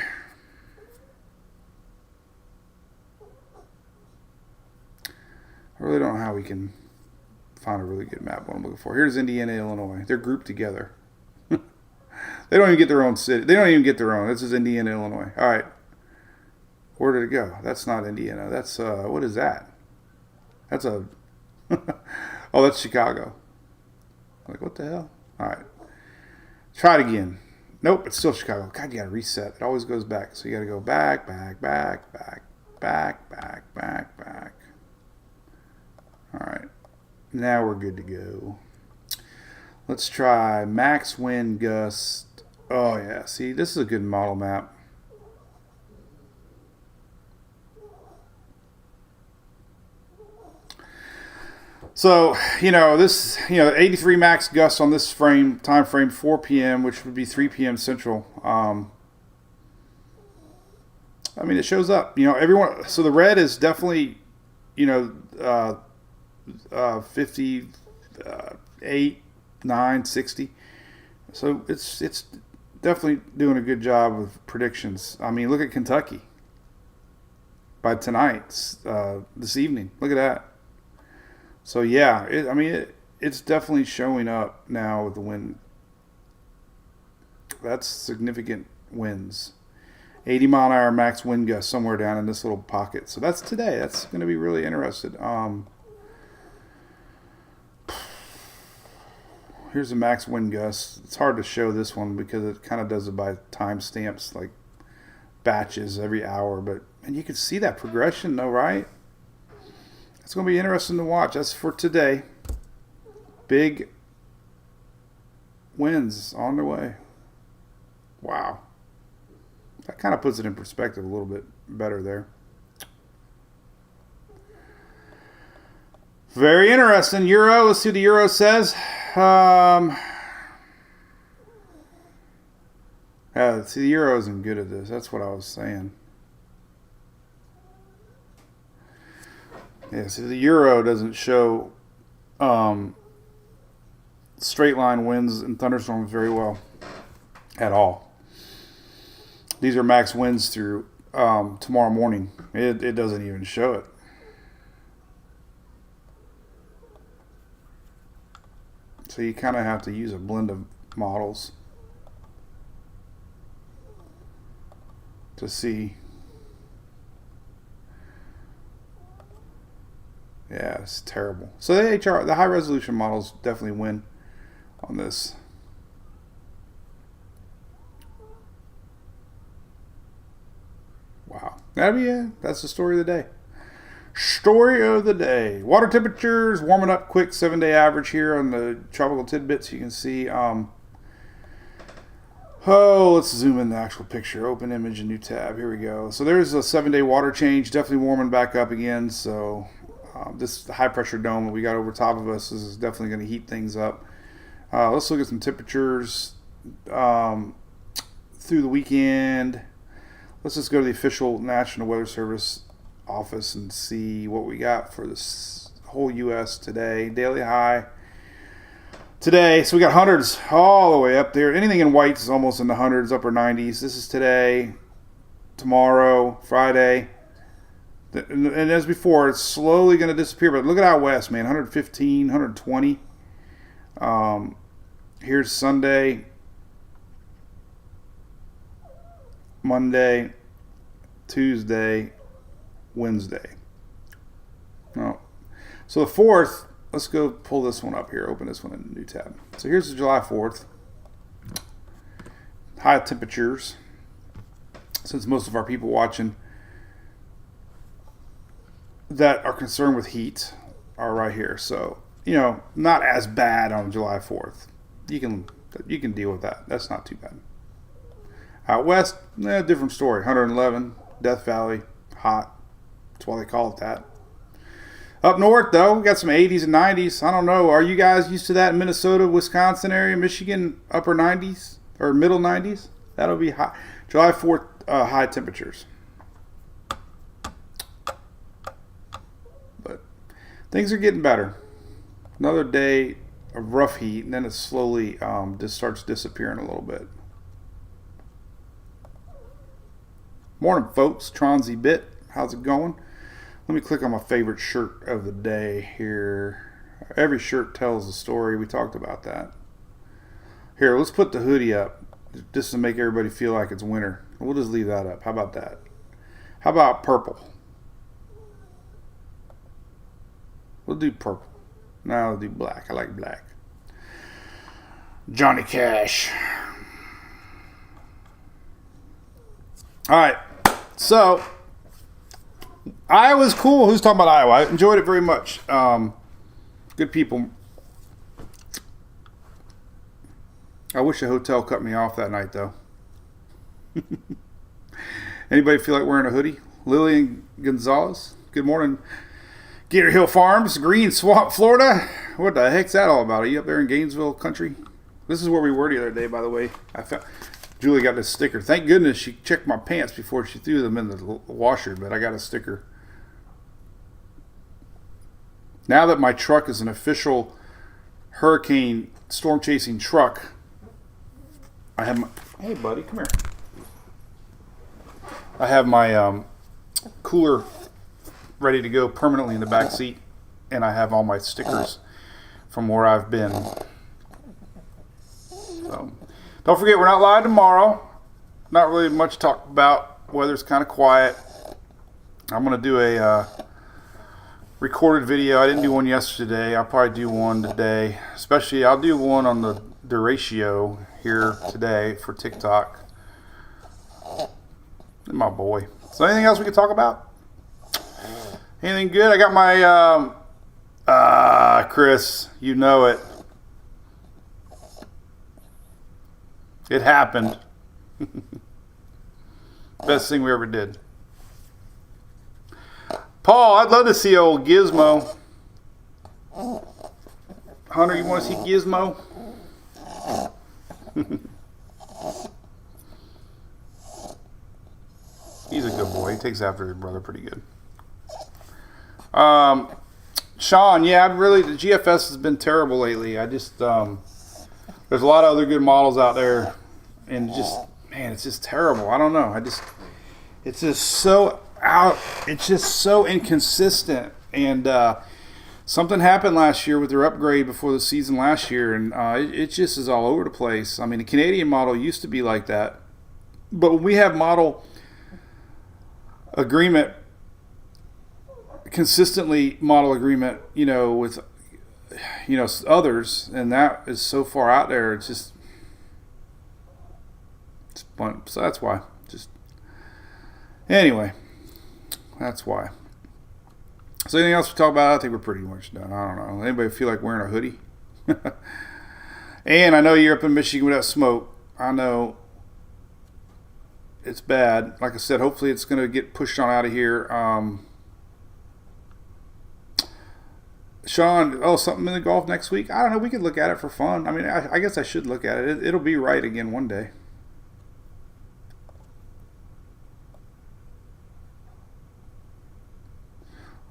I really don't know how we can find a really good map. What I'm looking for. Here's Indiana, Illinois. They're grouped together. They don't even get their own city. They don't even get their own. This is Indiana, Illinois. All right. Where did it go? That's not Indiana. That's what is that? That's a. Oh, that's Chicago. Like, what the hell? All right. Try it again. Nope, it's still Chicago. God, you got to reset. It always goes back. So you got to go back. All right. Now we're good to go. Let's try max wind gust. Oh, yeah. See, this is a good model map. So, 83 max gusts on this time frame, 4 p.m., which would be 3 p.m. Central. I mean, it shows up. Everyone. So the red is definitely, 58, 9, 60. So it's definitely doing a good job of predictions. I mean, look at Kentucky. By tonight, this evening. Look at that. So yeah, it's definitely showing up now with the wind. That's significant winds. 80 mile an hour max wind gust somewhere down in this little pocket. So that's today. That's going to be really interesting. Here's the max wind gust. It's hard to show this one because it kind of does it by timestamps, like batches every hour. And you can see that progression though, right? It's going to be interesting to watch. That's for today. Big winds on their way. Wow. That kind of puts it in perspective a little bit better there. Very interesting. Euro. Let's see what the Euro says. See, the Euro isn't good at this. That's what I was saying. Yeah, see, the Euro doesn't show straight line winds and thunderstorms very well at all. These are max winds through tomorrow morning. It doesn't even show it. So you kind of have to use a blend of models to see. Yeah, it's terrible. So the high resolution models definitely win on this. Wow. That's the story of the day. Story of the day. Water temperatures warming up quick. 7-day average here on the tropical tidbits. You can see. Let's zoom in the actual picture. Open image, a new tab. Here we go. So there's a 7-day water change. Definitely warming back up again. So this high pressure dome that we got over top of us is definitely going to heat things up. Let's look at some temperatures through the weekend. Let's just go to the official National Weather Service office and see what we got for this whole U.S. today. Daily high today. So we got hundreds all the way up there. Anything in whites is almost in the hundreds, upper 90s. This is today, tomorrow, Friday. And as before, it's slowly going to disappear. But look at out west, man. 115, 120. Here's Sunday, Monday, Tuesday, Wednesday. No. So the 4th, let's go pull this one up here. Open this one in a new tab. So here's the July 4th. High temperatures. Since most of our people watching that are concerned with heat are right here. So, you know, not as bad on July 4th. You can deal with that. That's not too bad. Out west, different story. 111, Death Valley, hot. That's why they call it that. Up north, though, we got some 80s and 90s. I don't know. Are you guys used to that in Minnesota, Wisconsin area, Michigan, upper 90s or middle 90s? That'll be hot. July 4th, high temperatures. But things are getting better. Another day of rough heat, and then it slowly just starts disappearing a little bit. Morning, folks. Tronzy Bit. How's it going? Let me click on my favorite shirt of the day here. Every shirt tells a story. We talked about that. Here, let's put the hoodie up just to make everybody feel like it's winter. We'll just leave that up. How about that? How about purple? We'll do purple. Now I'll do black. I like black. Johnny Cash. All right. So, Iowa's cool. Who's talking about Iowa? I enjoyed it very much. Good people. I wish a hotel cut me off that night, though. Anybody feel like wearing a hoodie? Lillian Gonzalez. Good morning. Gator Hill Farms, Green Swamp, Florida. What the heck's that all about? Are you up there in Gainesville country? This is where we were the other day, by the way. I found Julie got this sticker. Thank goodness she checked my pants before she threw them in the washer, but I got a sticker. Now that my truck is an official hurricane storm chasing truck, I have my... Hey, buddy, come here. I have my cooler ready to go permanently in the back seat, and I have all my stickers from where I've been. So, don't forget, we're not live tomorrow. Not really much to talk about. Weather's kind of quiet. I'm going to do a recorded video. I didn't do one yesterday. I'll probably do one today. Especially, I'll do one on the derecho here today for TikTok. My boy. So anything else we can talk about? Anything good? I got my, Chris, you know it. It happened. Best thing we ever did. Paul, I'd love to see old Gizmo. Hunter, you want to see Gizmo? He's a good boy. He takes after his brother pretty good. Sean, yeah, the GFS has been terrible lately. I just, there's a lot of other good models out there, and just, man, it's just terrible. I don't know. It's just so inconsistent. And something happened last year with their upgrade before the season last year, and it just is all over the place. I mean, the Canadian model used to be like that, but when we have model agreement, consistently model agreement, with, others, and that is so far out there, it's fun. So that's why. Anyway, that's why. So anything else to talk about? I think we're pretty much done. I don't know. Anybody feel like wearing a hoodie? And I know you're up in Michigan with that smoke. I know it's bad. Like I said, hopefully it's going to get pushed on out of here. Sean, something in the golf next week? I don't know. We could look at it for fun. I mean, I guess I should look at it. It'll be right again one day.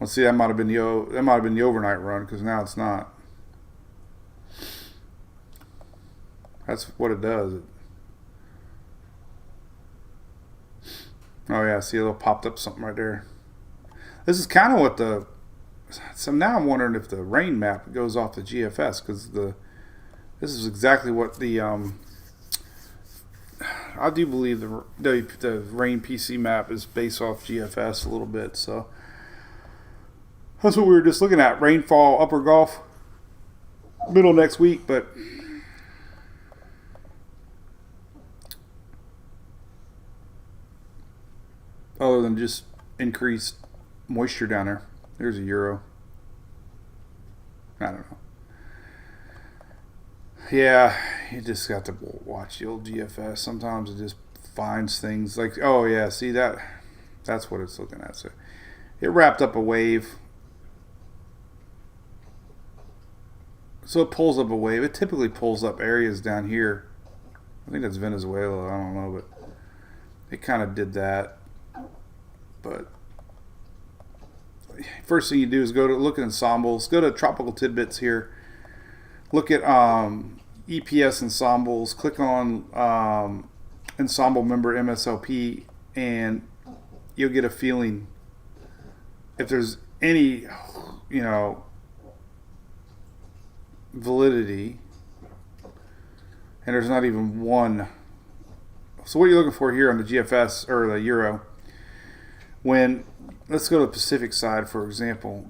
Let's see. That might have been the overnight run, because now it's not. That's what it does. Oh yeah, see a little popped up something right there. This is kind of what the. So now I'm wondering if the rain map goes off the GFS because this is exactly what the I do believe the rain PC map is based off GFS a little bit. So that's what we were just looking at. Rainfall upper Gulf middle next week, but. Other than just increased moisture down there. There's a euro. I don't know. Yeah, you just got to watch the old GFS. Sometimes it just finds things like, oh yeah, see that? That's what it's looking at. So it wrapped up a wave. So it pulls up a wave. It typically pulls up areas down here. I think that's Venezuela. I don't know, but it kind of did that. But first thing you do is go to look at ensembles. Go to Tropical Tidbits here. Look at EPS ensembles. Click on ensemble member MSLP, and you'll get a feeling if there's any, validity. And there's not even one. So what you're looking for here on the GFS or the Euro. Let's go to the Pacific side, for example.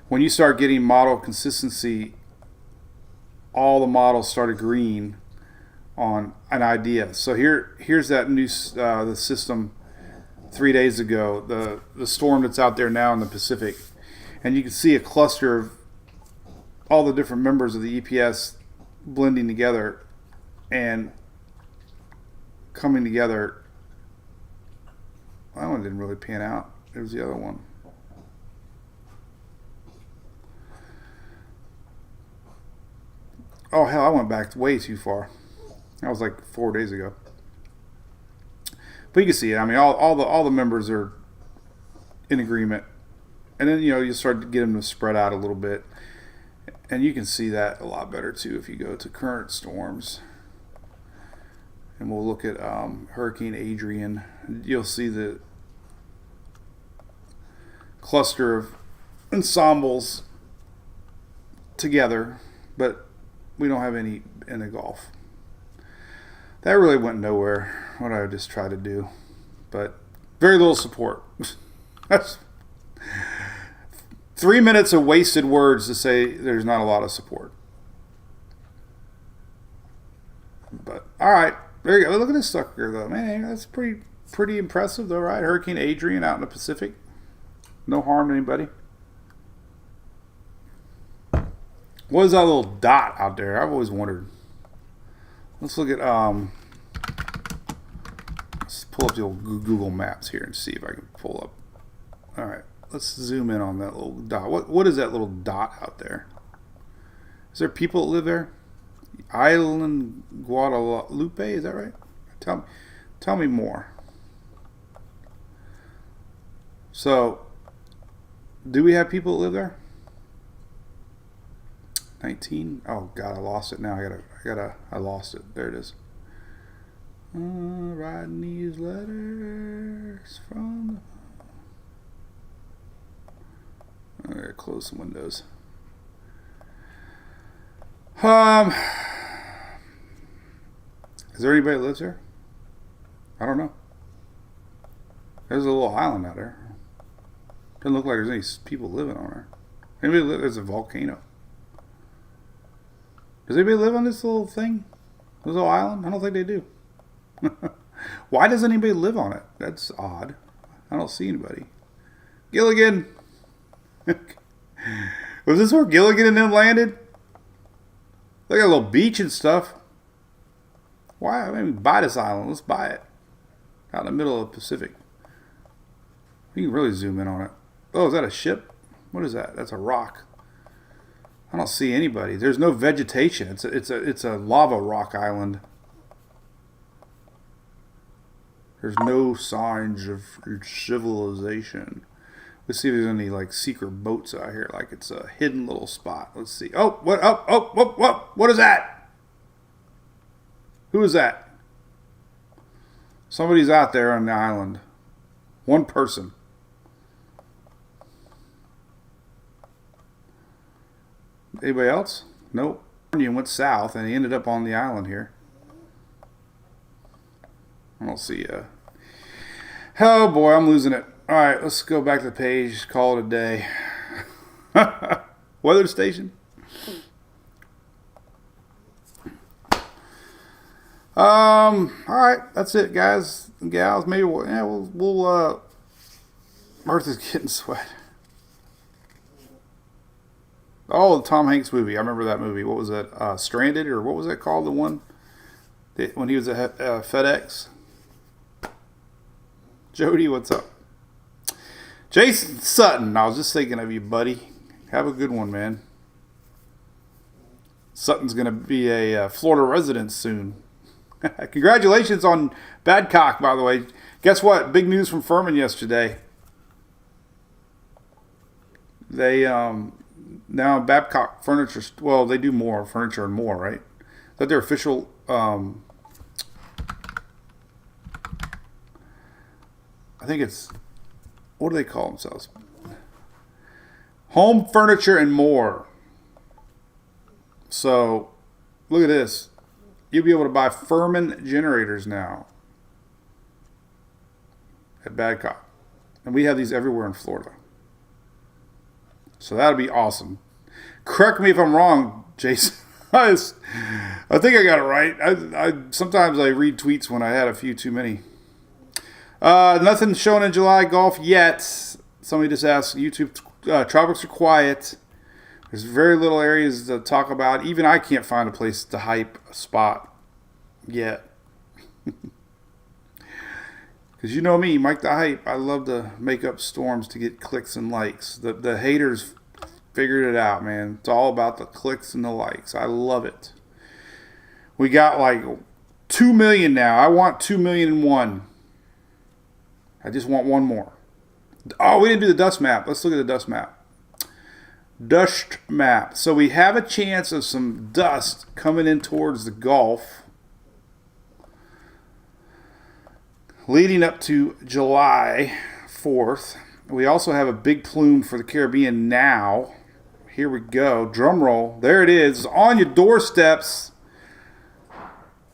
When you start getting model consistency, all the models started green on an idea. So here's that new the system 3 days ago, the storm that's out there now in the Pacific, and you can see a cluster of all the different members of the EPS blending together and coming together. That one didn't really pan out. There's the other one. Oh hell, I went back way too far. That was like 4 days ago. But you can see it. I mean, all the members are in agreement, and then you start to get them to spread out a little bit, and you can see that a lot better too if you go to current storms. And we'll look at Hurricane Adrian. You'll see the cluster of ensembles together, but we don't have any in the Gulf. That really went nowhere, what I just tried to do. But very little support. That's 3 minutes of wasted words to say there's not a lot of support. But, all right. There you go. Look at this sucker, though. Man, that's pretty impressive, though, right? Hurricane Adrian out in the Pacific. No harm to anybody. What is that little dot out there? I've always wondered. Let's look at, let's pull up the old Google Maps here and see if I can pull up. All right. Let's zoom in on that little dot. What is that little dot out there? Is there people that live there? Island Guadalupe, is that right? Tell me more. So, do we have people that live there? 19. Oh God, I lost it now. I lost it. There it is. Writing these letters from. I gotta close some windows. Is there anybody that lives there? I don't know. There's a little island out there. Doesn't look like there's any people living on there. Anybody live? There's a volcano. Does anybody live on this little thing? This little island? I don't think they do. Why doesn't anybody live on it? That's odd. I don't see anybody. Gilligan! Was this where Gilligan and them landed? They got a little beach and stuff. Why? Maybe buy this island. Let's buy it. Out in the middle of the Pacific. You can really zoom in on it. Oh, is that a ship? What is that? That's a rock. I don't see anybody. There's no vegetation. It's a lava rock island. There's no signs of civilization. Let's see if there's any like secret boats out here. Like it's a hidden little spot. Let's see. Oh, what? What is that? Who is that? Somebody's out there on the island. One person. Anybody else? Nope. He went south and he ended up on the island here. I don't see ya. Oh boy, I'm losing it. Alright, let's go back to the page. Call it a day. Weather station. Alright, that's it, guys and gals. Maybe we'll Martha's getting sweat. Oh, the Tom Hanks movie. I remember that movie. What was that? Stranded, or what was that called? The one when he was at FedEx. Jody, what's up? Jason Sutton, I was just thinking of you, buddy. Have a good one, man. Sutton's going to be a Florida resident soon. Congratulations on Badcock, by the way. Guess what? Big news from Furman yesterday. They now Babcock Furniture. Well, they do more furniture and more, right? Is that their official? I think it's, what do they call themselves? Home Furniture and More. So, look at this. You'll be able to buy Furman generators now at Badcock. And we have these everywhere in Florida. So that'll be awesome. Correct me if I'm wrong, Jason. I think I got it right. I sometimes I read tweets when I had a few too many. Nothing shown in July golf yet. Somebody just asked, YouTube tropics are quiet. There's very little areas to talk about. Even I can't find a place to hype a spot yet. Because you know me, Mike the Hype. I love to make up storms to get clicks and likes. The haters figured it out, man. It's all about the clicks and the likes. I love it. We got like 2 million now. I want 2,000,001. I just want one more. Oh, we didn't do the dust map. Let's look at the dust map. Dust map. So we have a chance of some dust coming in towards the Gulf leading up to July 4th. We also have a big plume for the Caribbean now. Here we go. Drum roll. There it is. On your doorsteps.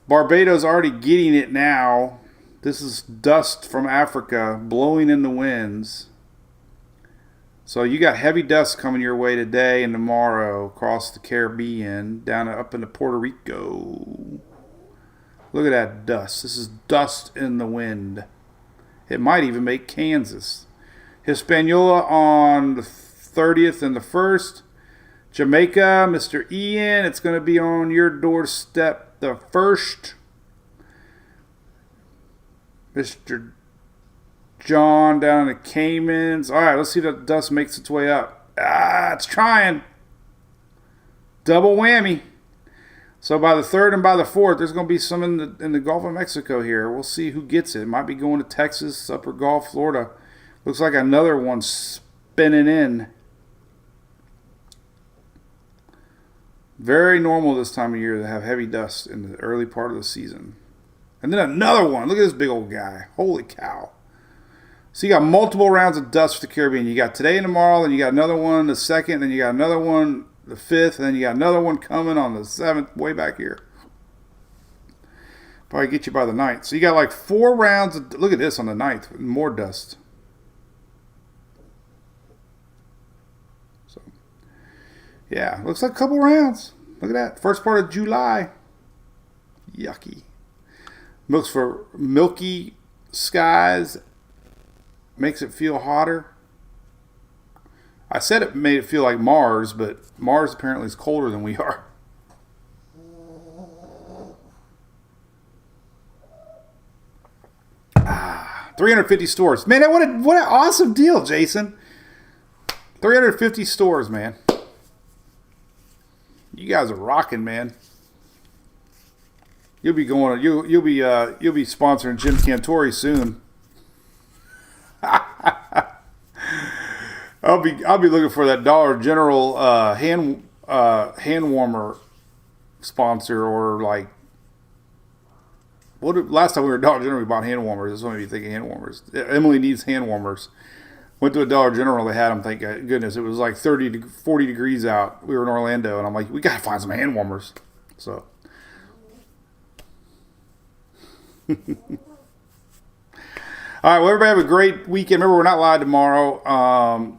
Barbados already getting it now. This is dust from Africa blowing in the winds. So you got heavy dust coming your way today and tomorrow across the Caribbean, down up into Puerto Rico. Look at that dust. This is dust in the wind. It might even make Kansas. Hispaniola on the 30th and the 1st. Jamaica, Mr. Ian, it's going to be on your doorstep the 1st. Mr. John down in the Caymans. All right, let's see if that dust makes its way up. It's trying. Double whammy. So by the 3rd and by the 4th, there's going to be some in the Gulf of Mexico here. We'll see who gets it. It might be going to Texas, Upper Gulf, Florida. Looks like another one spinning in. Very normal this time of year to have heavy dust in the early part of the season. And then another one. Look at this big old guy. Holy cow. So you got multiple rounds of dust for the Caribbean. You got today and tomorrow, then you got another one the 2nd, then you got another one the 5th, and then you got another one coming on the 7th, way back here. Probably get you by the 9th. So you got like 4 rounds of, look at this on the 9th, more dust. So, yeah, looks like a couple rounds. Look at that. First part of July. Yucky. Looks for milky skies. Makes it feel hotter. I said it made it feel like Mars, but Mars apparently is colder than we are. Ah, 350 stores. Man, what an awesome deal, Jason. 350 stores, man. You guys are rocking, man. You'll be going. You'll be sponsoring Jim Cantori soon. I'll be looking for that Dollar General hand warmer sponsor, or like last time we were at Dollar General we bought hand warmers. This one made me think of hand warmers. Emily needs hand warmers. Went to a Dollar General, they had them, thank goodness. It was like 30 to 40 degrees out. We were in Orlando, and I'm like, we got to find some hand warmers. So. All right, well, everybody have a great weekend. Remember, we're not live tomorrow.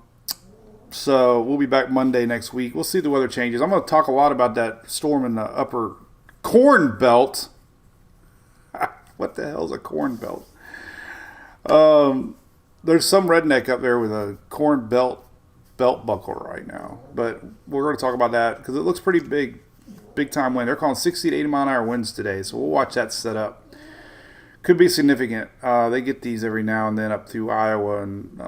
So we'll be back Monday next week. We'll see if the weather changes. I'm going to talk a lot about that storm in the upper corn belt. What the hell is a corn belt? There's some redneck up there with a corn belt buckle right now. But we're going to talk about that because it looks pretty big time wind. They're calling 60 to 80 mile an hour winds today. So we'll watch that set up. Could be significant. They get these every now and then up through Iowa and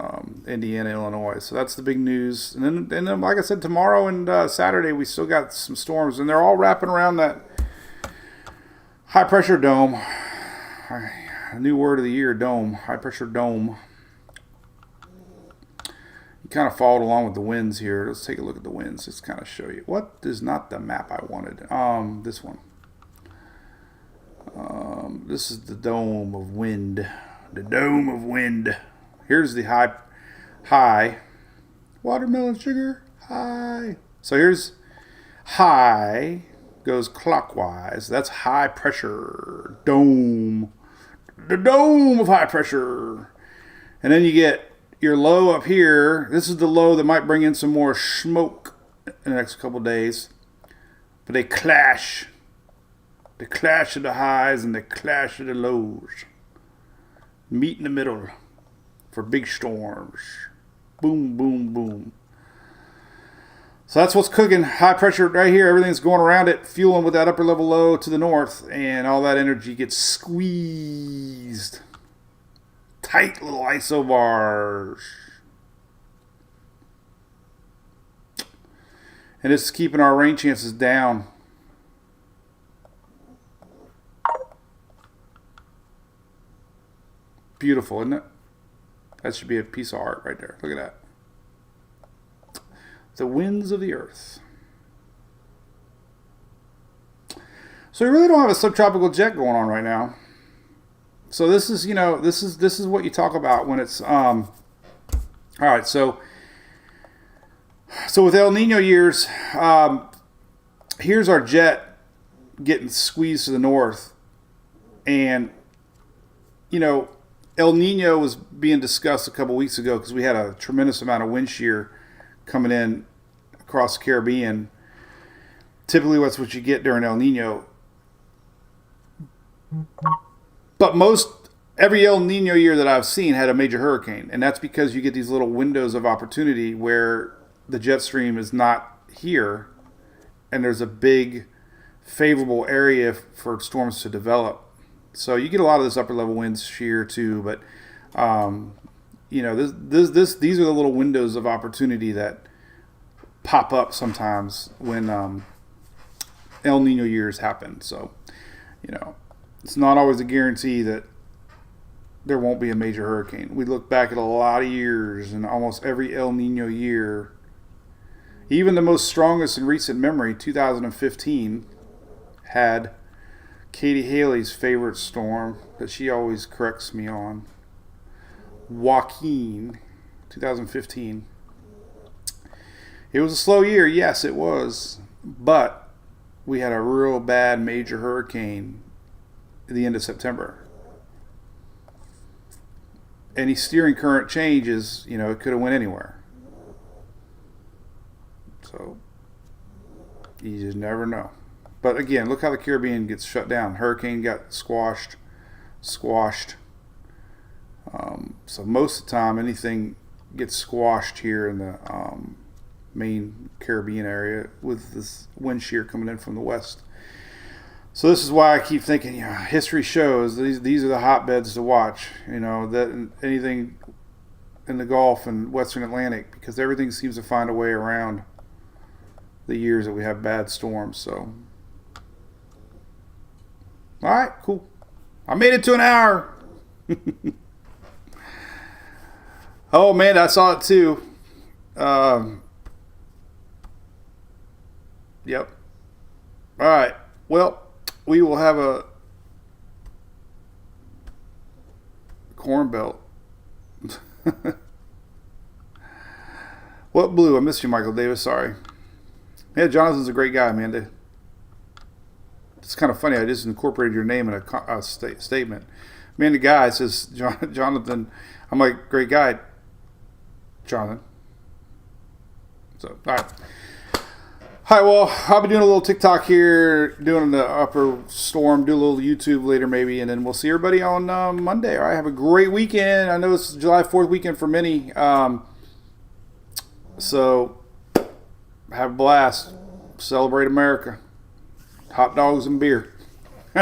Indiana, Illinois. So that's the big news. And then like I said, tomorrow and Saturday, we still got some storms. And they're all wrapping around that high pressure dome. A new word of the year, dome. High pressure dome. You kind of followed along with the winds here. Let's take a look at the winds. Just kind of show you. What is not the map I wanted? This one. This is the dome of wind. The dome of wind. Here's the high. Watermelon sugar, high. So here's high. Goes clockwise. That's high pressure. Dome. The dome of high pressure. And then you get your low up here. This is the low that might bring in some more smoke in the next couple of days. But they clash. The clash of the highs and the clash of the lows. Meet in the middle for big storms. Boom, boom, boom. So that's what's cooking. High pressure right here. Everything's going around it, fueling with that upper level low to the north. And all that energy gets squeezed. Tight little isobars. And it's keeping our rain chances down. Beautiful, isn't it? That should be a piece of art right there. Look at that. The winds of the earth. So we really don't have a subtropical jet going on right now. So this is, this is what you talk about when it's all right, so with El Nino years, here's our jet getting squeezed to the north, and El Nino was being discussed a couple weeks ago because we had a tremendous amount of wind shear coming in across the Caribbean. Typically, that's what you get during El Nino. But every El Nino year that I've seen had a major hurricane, and that's because you get these little windows of opportunity where the jet stream is not here, and there's a big favorable area for storms to develop. So you get a lot of this upper level winds shear too, but these are the little windows of opportunity that pop up sometimes when El Nino years happen. So it's not always a guarantee that there won't be a major hurricane. We look back at a lot of years, and almost every El Nino year, even the most strongest in recent memory, 2015, had Katie Haley's favorite storm that she always corrects me on. Joaquin, 2015. It was a slow year, yes it was, but we had a real bad major hurricane at the end of September. Any steering current changes, it could have went anywhere. So you just never know. But again, look how the Caribbean gets shut down. Hurricane got squashed. So most of the time, anything gets squashed here in the main Caribbean area with this wind shear coming in from the west. So this is why I keep thinking, history shows these are the hotbeds to watch. That anything in the Gulf and Western Atlantic, because everything seems to find a way around the years that we have bad storms. So. All right, cool. I made it to an hour. Oh, man, I saw it too. Yep. All right. Well, we will have a corn belt. What blue? I missed you, Michael Davis. Sorry. Yeah, Jonathan's a great guy, man. It's kind of funny. I just incorporated your name in a statement. Man, the guy says Jonathan. I'm like, great guy, Jonathan. So, all right. Hi, well, I'll be doing a little TikTok here, doing the upper storm, do a little YouTube later maybe, and then we'll see everybody on Monday. All right, have a great weekend. I know it's July 4th weekend for many. So, have a blast. Celebrate America. Hot dogs and beer. See